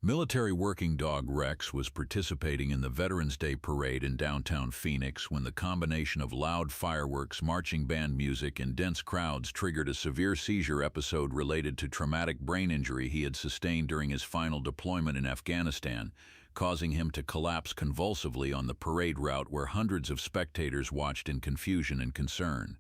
Military working dog Rex was participating in the Veterans Day Parade in downtown Phoenix when the combination of loud fireworks, marching band music, and dense crowds triggered a severe seizure episode related to traumatic brain injury he had sustained during his final deployment in Afghanistan, causing him to collapse convulsively on the parade route where hundreds of spectators watched in confusion and concern.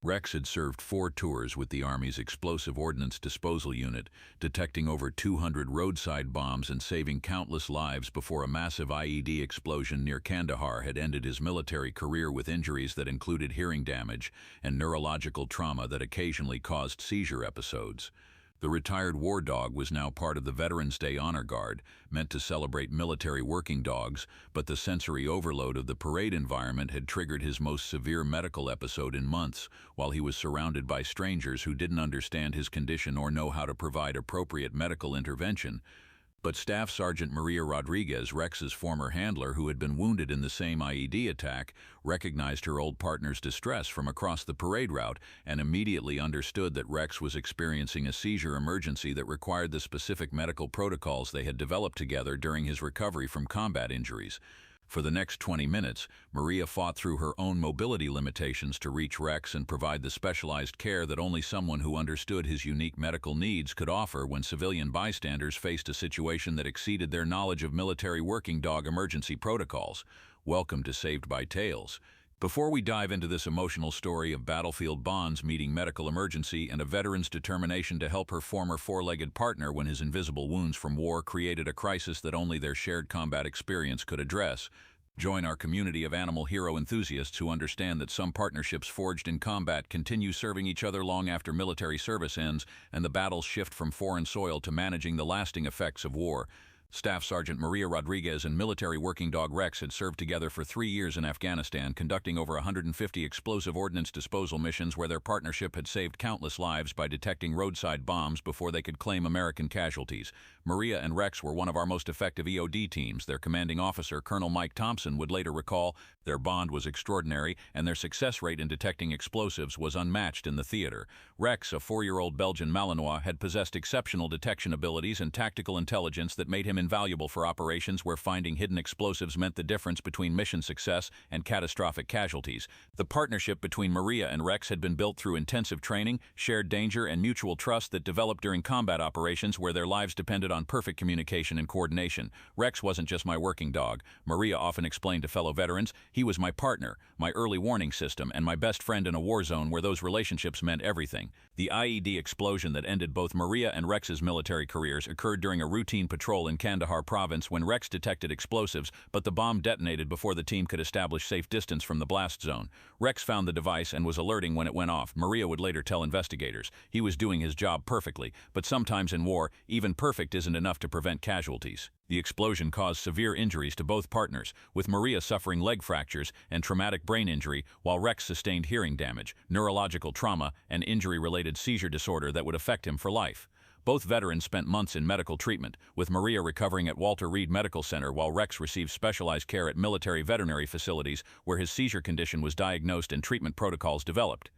Rex had served 4 tours with the Army's Explosive Ordnance Disposal Unit, detecting over 200 roadside bombs and saving countless lives before a massive IED explosion near Kandahar had ended his military career with injuries that included hearing damage and neurological trauma that occasionally caused seizure episodes. The retired war dog was now part of the Veterans Day Honor Guard, meant to celebrate military working dogs, but the sensory overload of the parade environment had triggered his most severe medical episode in months, while he was surrounded by strangers who didn't understand his condition or know how to provide appropriate medical intervention. But Staff Sergeant Maria Rodriguez, Rex's former handler who had been wounded in the same IED attack, recognized her old partner's distress from across the parade route and immediately understood that Rex was experiencing a seizure emergency that required the specific medical protocols they had developed together during his recovery from combat injuries. For the next 20 minutes, Maria fought through her own mobility limitations to reach Rex and provide the specialized care that only someone who understood his unique medical needs could offer when civilian bystanders faced a situation that exceeded their knowledge of military working dog emergency protocols. Welcome to Saved by Tales. Before we dive into this emotional story of battlefield bonds meeting medical emergency and a veteran's determination to help her former 4-legged partner when his invisible wounds from war created a crisis that only their shared combat experience could address, join our community of animal hero enthusiasts who understand that some partnerships forged in combat continue serving each other long after military service ends and the battles shift from foreign soil to managing the lasting effects of war. Staff Sergeant Maria Rodriguez and military working dog Rex had served together for 3 years in Afghanistan, conducting over 150 explosive ordnance disposal missions where their partnership had saved countless lives by detecting roadside bombs before they could claim American casualties. Maria and Rex were one of our most effective EOD teams. Their commanding officer, Colonel Mike Thompson, would later recall, their bond was extraordinary and their success rate in detecting explosives was unmatched in the theater. Rex, a 4-year-old Belgian Malinois, had possessed exceptional detection abilities and tactical intelligence that made him invaluable for operations where finding hidden explosives meant the difference between mission success and catastrophic casualties. The partnership between Maria and Rex had been built through intensive training, shared danger, and mutual trust that developed during combat operations where their lives depended on perfect communication and coordination. Rex wasn't just my working dog, Maria often explained to fellow veterans. He was my partner, my early warning system, and my best friend in a war zone where those relationships meant everything. The IED explosion that ended both Maria and Rex's military careers occurred during a routine patrol in Kandahar province when Rex detected explosives, but the bomb detonated before the team could establish safe distance from the blast zone. Rex found the device and was alerting when it went off. Maria would later tell investigators. He was doing his job perfectly, but sometimes in war, even perfect isn't enough to prevent casualties. The explosion caused severe injuries to both partners, with Maria suffering leg fractures and traumatic brain injury, while Rex sustained hearing damage, neurological trauma, and injury-related seizure disorder that would affect him for life. Both veterans spent months in medical treatment, with Maria recovering at Walter Reed Medical Center while Rex received specialized care at military veterinary facilities where his seizure condition was diagnosed and treatment protocols developed.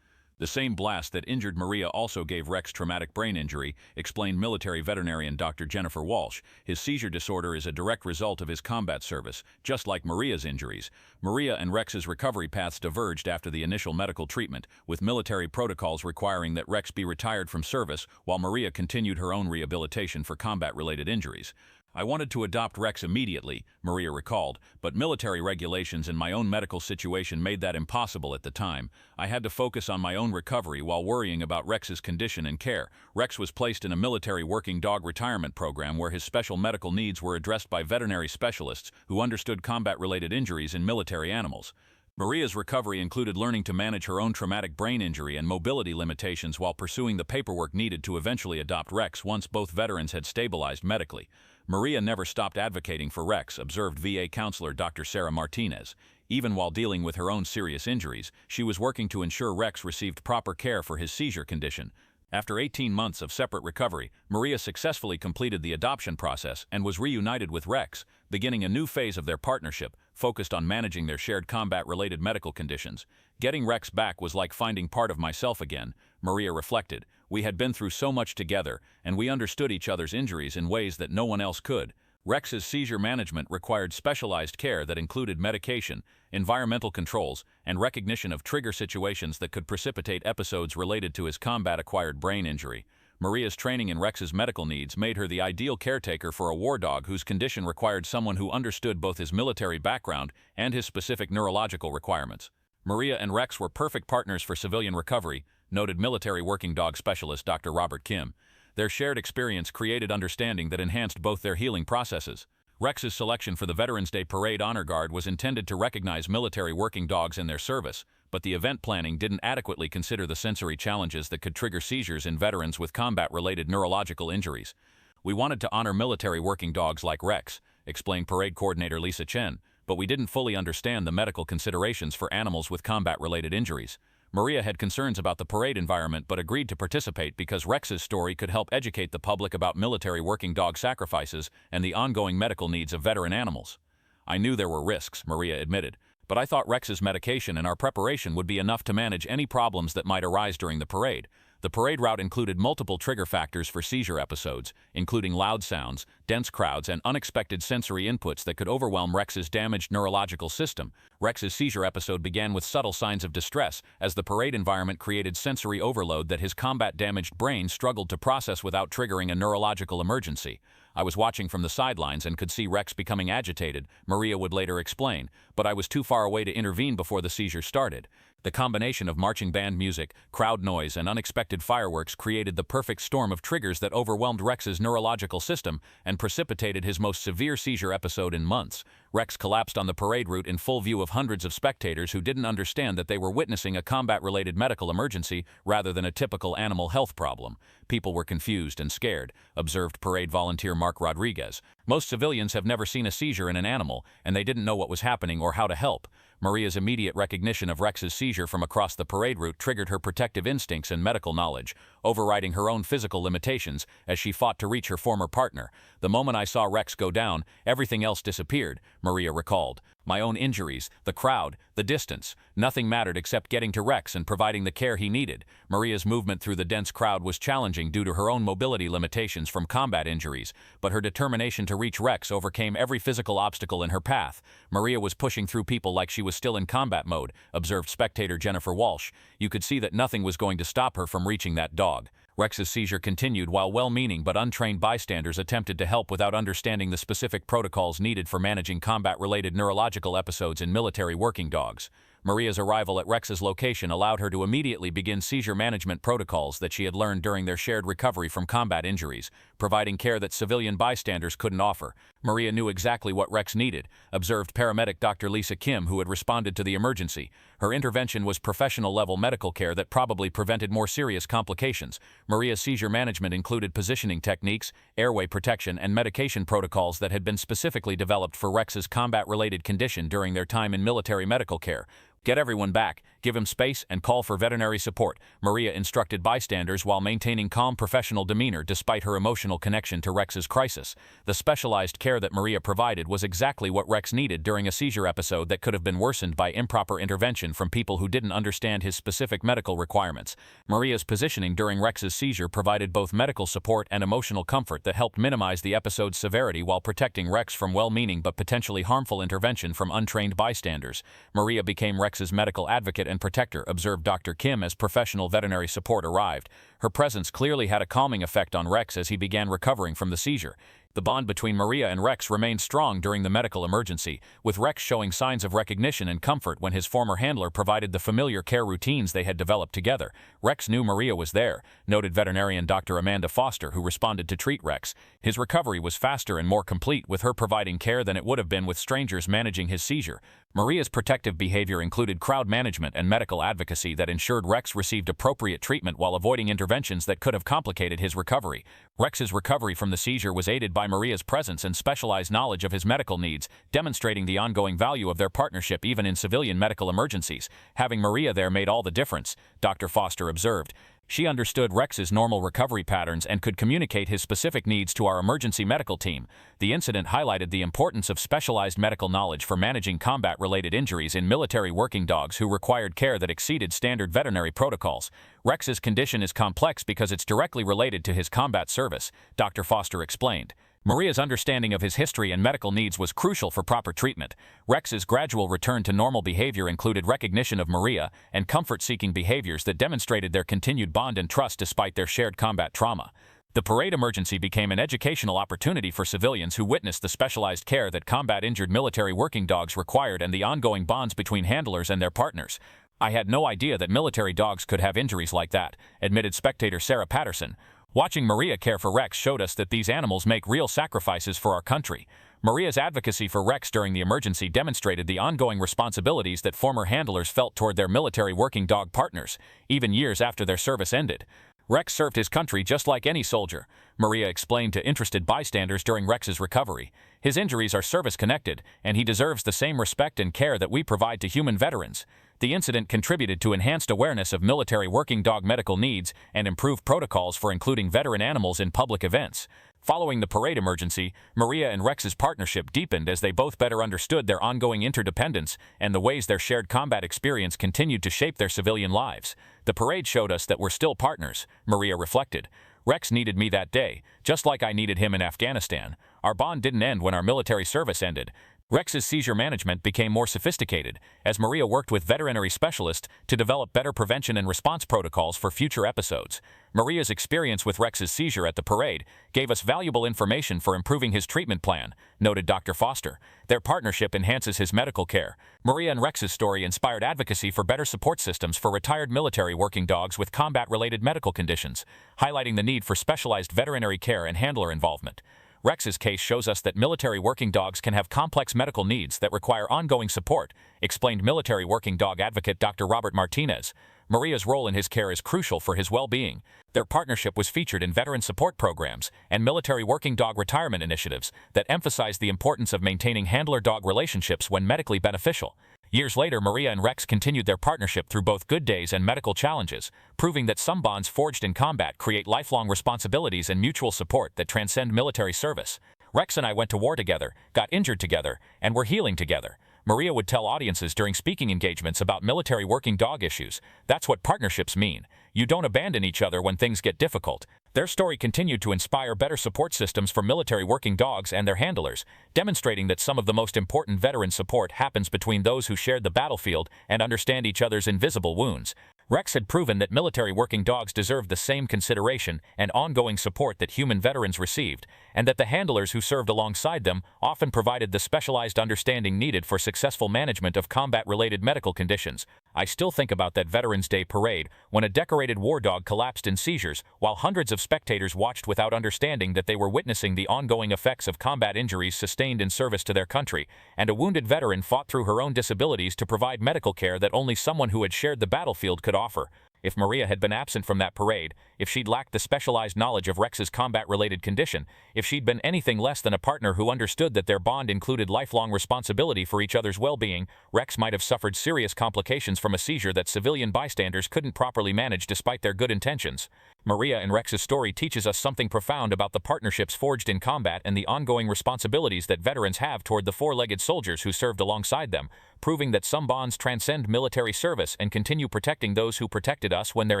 The same blast that injured Maria also gave Rex traumatic brain injury, explained military veterinarian Dr. Jennifer Walsh. His seizure disorder is a direct result of his combat service, just like Maria's injuries. Maria and Rex's recovery paths diverged after the initial medical treatment, with military protocols requiring that Rex be retired from service while Maria continued her own rehabilitation for combat-related injuries. I wanted to adopt Rex immediately, Maria recalled, but military regulations and my own medical situation made that impossible at the time. I had to focus on my own recovery while worrying about Rex's condition and care. Rex was placed in a military working dog retirement program where his special medical needs were addressed by veterinary specialists who understood combat-related injuries in military animals. Maria's recovery included learning to manage her own traumatic brain injury and mobility limitations while pursuing the paperwork needed to eventually adopt Rex once both veterans had stabilized medically. Maria never stopped advocating for Rex, observed VA counselor Dr. Sarah Martinez. Even while dealing with her own serious injuries, she was working to ensure Rex received proper care for his seizure condition. After 18 months of separate recovery, Maria successfully completed the adoption process and was reunited with Rex, beginning a new phase of their partnership, focused on managing their shared combat-related medical conditions. Getting Rex back was like finding part of myself again, Maria reflected. We had been through so much together, and we understood each other's injuries in ways that no one else could. Rex's seizure management required specialized care that included medication, environmental controls, and recognition of trigger situations that could precipitate episodes related to his combat-acquired brain injury. Maria's training in Rex's medical needs made her the ideal caretaker for a war dog whose condition required someone who understood both his military background and his specific neurological requirements. Maria and Rex were perfect partners for civilian recovery, noted military working dog specialist Dr. Robert Kim. Their shared experience created understanding that enhanced both their healing processes. Rex's selection for the Veterans Day Parade Honor Guard was intended to recognize military working dogs in their service, but the event planning didn't adequately consider the sensory challenges that could trigger seizures in veterans with combat-related neurological injuries. We wanted to honor military working dogs like Rex, explained parade coordinator Lisa Chen, but we didn't fully understand the medical considerations for animals with combat-related injuries. Maria had concerns about the parade environment but agreed to participate because Rex's story could help educate the public about military working dog sacrifices and the ongoing medical needs of veteran animals. I knew there were risks, Maria admitted, but I thought Rex's medication and our preparation would be enough to manage any problems that might arise during the parade. The parade route included multiple trigger factors for seizure episodes, including loud sounds, dense crowds, and unexpected sensory inputs that could overwhelm Rex's damaged neurological system. Rex's seizure episode began with subtle signs of distress, as the parade environment created sensory overload that his combat-damaged brain struggled to process without triggering a neurological emergency. I was watching from the sidelines and could see Rex becoming agitated, Maria would later explain, but I was too far away to intervene before the seizure started. The combination of marching band music, crowd noise, and unexpected fireworks created the perfect storm of triggers that overwhelmed Rex's neurological system and precipitated his most severe seizure episode in months. Rex collapsed on the parade route in full view of hundreds of spectators who didn't understand that they were witnessing a combat-related medical emergency rather than a typical animal health problem. People were confused and scared, observed parade volunteer Mark Rodriguez. Most civilians have never seen a seizure in an animal, and they didn't know what was happening or how to help. Maria's immediate recognition of Rex's seizure from across the parade route triggered her protective instincts and medical knowledge, overriding her own physical limitations as she fought to reach her former partner. The moment I saw Rex go down, everything else disappeared, Maria recalled. My own injuries, the crowd, the distance. Nothing mattered except getting to Rex and providing the care he needed. Maria's movement through the dense crowd was challenging due to her own mobility limitations from combat injuries, but her determination to reach Rex overcame every physical obstacle in her path. Maria was pushing through people like she was still in combat mode, observed spectator Jennifer Walsh. You could see that nothing was going to stop her from reaching that dog. Rex's seizure continued while well-meaning but untrained bystanders attempted to help without understanding the specific protocols needed for managing combat-related neurological episodes in military working dogs. Maria's arrival at Rex's location allowed her to immediately begin seizure management protocols that she had learned during their shared recovery from combat injuries, providing care that civilian bystanders couldn't offer. Maria knew exactly what Rex needed, observed paramedic Dr. Lisa Kim, who had responded to the emergency. Her intervention was professional-level medical care that probably prevented more serious complications. Maria's seizure management included positioning techniques, airway protection, and medication protocols that had been specifically developed for Rex's combat-related condition during their time in military medical care. Get everyone back, give him space, and call for veterinary support, Maria instructed bystanders while maintaining calm professional demeanor despite her emotional connection to Rex's crisis. The specialized care that Maria provided was exactly what Rex needed during a seizure episode that could have been worsened by improper intervention from people who didn't understand his specific medical requirements. Maria's positioning during Rex's seizure provided both medical support and emotional comfort that helped minimize the episode's severity while protecting Rex from well-meaning but potentially harmful intervention from untrained bystanders. Maria became Rex's medical advocate and protector, observed Dr. Kim as professional veterinary support arrived. Her presence clearly had a calming effect on Rex as he began recovering from the seizure. The bond between Maria and Rex remained strong during the medical emergency, with Rex showing signs of recognition and comfort when his former handler provided the familiar care routines they had developed together. Rex knew Maria was there, noted veterinarian Dr. Amanda Foster, who responded to treat Rex. His recovery was faster and more complete, with her providing care than it would have been with strangers managing his seizure. Maria's protective behavior included crowd management and medical advocacy that ensured Rex received appropriate treatment while avoiding interventions that could have complicated his recovery. Rex's recovery from the seizure was aided by Maria's presence and specialized knowledge of his medical needs, demonstrating the ongoing value of their partnership even in civilian medical emergencies. Having Maria there made all the difference, Dr. Foster observed. She understood Rex's normal recovery patterns and could communicate his specific needs to our emergency medical team. The incident highlighted the importance of specialized medical knowledge for managing combat-related injuries in military working dogs who required care that exceeded standard veterinary protocols. Rex's condition is complex because it's directly related to his combat service, Dr. Foster explained. Maria's understanding of his history and medical needs was crucial for proper treatment. Rex's gradual return to normal behavior included recognition of Maria and comfort-seeking behaviors that demonstrated their continued bond and trust despite their shared combat trauma. The parade emergency became an educational opportunity for civilians who witnessed the specialized care that combat-injured military working dogs required and the ongoing bonds between handlers and their partners. "I had no idea that military dogs could have injuries like that," admitted spectator Sarah Patterson. "Watching Maria care for Rex showed us that these animals make real sacrifices for our country." Maria's advocacy for Rex during the emergency demonstrated the ongoing responsibilities that former handlers felt toward their military working dog partners, even years after their service ended. "Rex served his country just like any soldier," Maria explained to interested bystanders during Rex's recovery. "His injuries are service-connected, and he deserves the same respect and care that we provide to human veterans." The incident contributed to enhanced awareness of military working dog medical needs and improved protocols for including veteran animals in public events. Following the parade emergency, Maria and Rex's partnership deepened as they both better understood their ongoing interdependence and the ways their shared combat experience continued to shape their civilian lives. "The parade showed us that we're still partners," Maria reflected. "Rex needed me that day, just like I needed him in Afghanistan. Our bond didn't end when our military service ended." Rex's seizure management became more sophisticated as Maria worked with veterinary specialists to develop better prevention and response protocols for future episodes. Maria's experience with Rex's seizure at the parade gave us valuable information for improving his treatment plan, noted Dr. Foster. Their partnership enhances his medical care. Maria and Rex's story inspired advocacy for better support systems for retired military working dogs with combat-related medical conditions, highlighting the need for specialized veterinary care and handler involvement. Rex's case shows us that military working dogs can have complex medical needs that require ongoing support, explained military working dog advocate Dr. Robert Martinez. Maria's role in his care is crucial for his well-being. Their partnership was featured in veteran support programs and military working dog retirement initiatives that emphasize the importance of maintaining handler-dog relationships when medically beneficial. Years later, Maria and Rex continued their partnership through both good days and medical challenges, proving that some bonds forged in combat create lifelong responsibilities and mutual support that transcend military service. "Rex and I went to war together, got injured together, and we're healing together," Maria would tell audiences during speaking engagements about military working dog issues. "That's what partnerships mean. You don't abandon each other when things get difficult." Their story continued to inspire better support systems for military working dogs and their handlers, demonstrating that some of the most important veteran support happens between those who shared the battlefield and understand each other's invisible wounds. Rex had proven that military working dogs deserved the same consideration and ongoing support that human veterans received, and that the handlers who served alongside them often provided the specialized understanding needed for successful management of combat-related medical conditions. "I still think about that Veterans Day parade when a decorated war dog collapsed in seizures while hundreds of spectators watched without understanding that they were witnessing the ongoing effects of combat injuries sustained in service to their country, and a wounded veteran fought through her own disabilities to provide medical care that only someone who had shared the battlefield could offer." If Maria had been absent from that parade, if she'd lacked the specialized knowledge of Rex's combat-related condition, if she'd been anything less than a partner who understood that their bond included lifelong responsibility for each other's well-being, Rex might have suffered serious complications from a seizure that civilian bystanders couldn't properly manage despite their good intentions. Maria and Rex's story teaches us something profound about the partnerships forged in combat and the ongoing responsibilities that veterans have toward the four-legged soldiers who served alongside them, proving that some bonds transcend military service and continue protecting those who protected us when their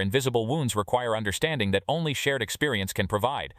invisible wounds require understanding that only shared experience can provide.